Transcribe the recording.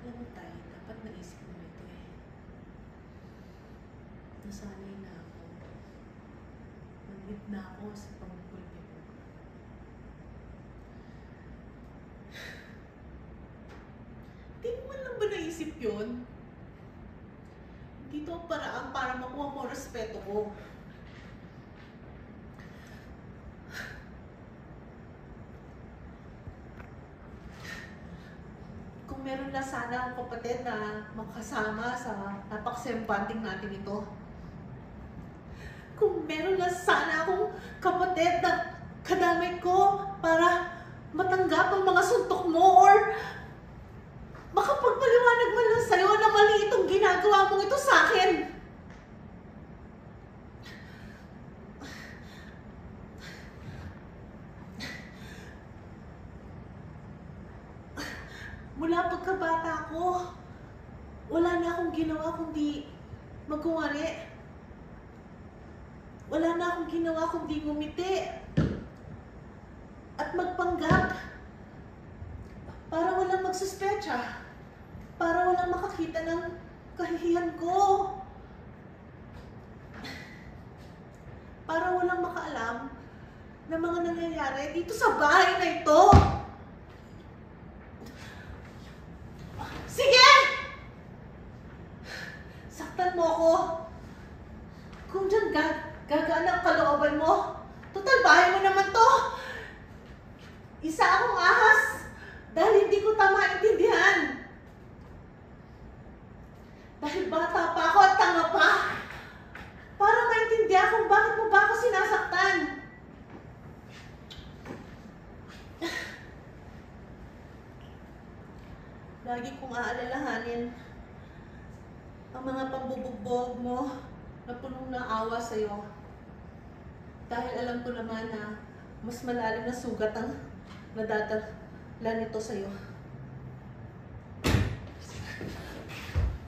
Alam mo tayo, dapat naisip mo ito eh. Nasanay na ako. Nag-meet na ako sa pagpulpi mo. Di mo man lang ba naisip yun? Dito ang paraan para makuha mo ang respeto ko. Kung meron na sana ang kapatid na makasama sa napakasempanding natin ito. Kung meron na sana akong kapatid na kadamay ko para matanggap ang mga suntok mo or makapagpaliwanag man lang sa'yo na mali itong ginagawa mong ito sa akin. Mula pagkabata ko, wala na akong ginawa kundi magkunwari. Wala na akong ginawa kundi ngumiti at magpanggap para walang magsuspecha, para walang makakita ng kahihiyan ko, para walang makaalam ng mga nangyayari dito sa bahay na ito. Sige! Saktan mo ako. Kung dyan gagaan ang kalooban mo, total bahay mo naman to. Isa akong ahas dahil hindi ko tama intindihan. Dahil bata pa ako at tanga pa. Para maintindihan kung bakit mo ba ako sinasaktan. Lagi kong aalalahanin ang mga pambubugbog mo na punong ng awa sa'yo. Dahil alam ko naman na mas malalim na sugat ang nadadala nito sa'yo.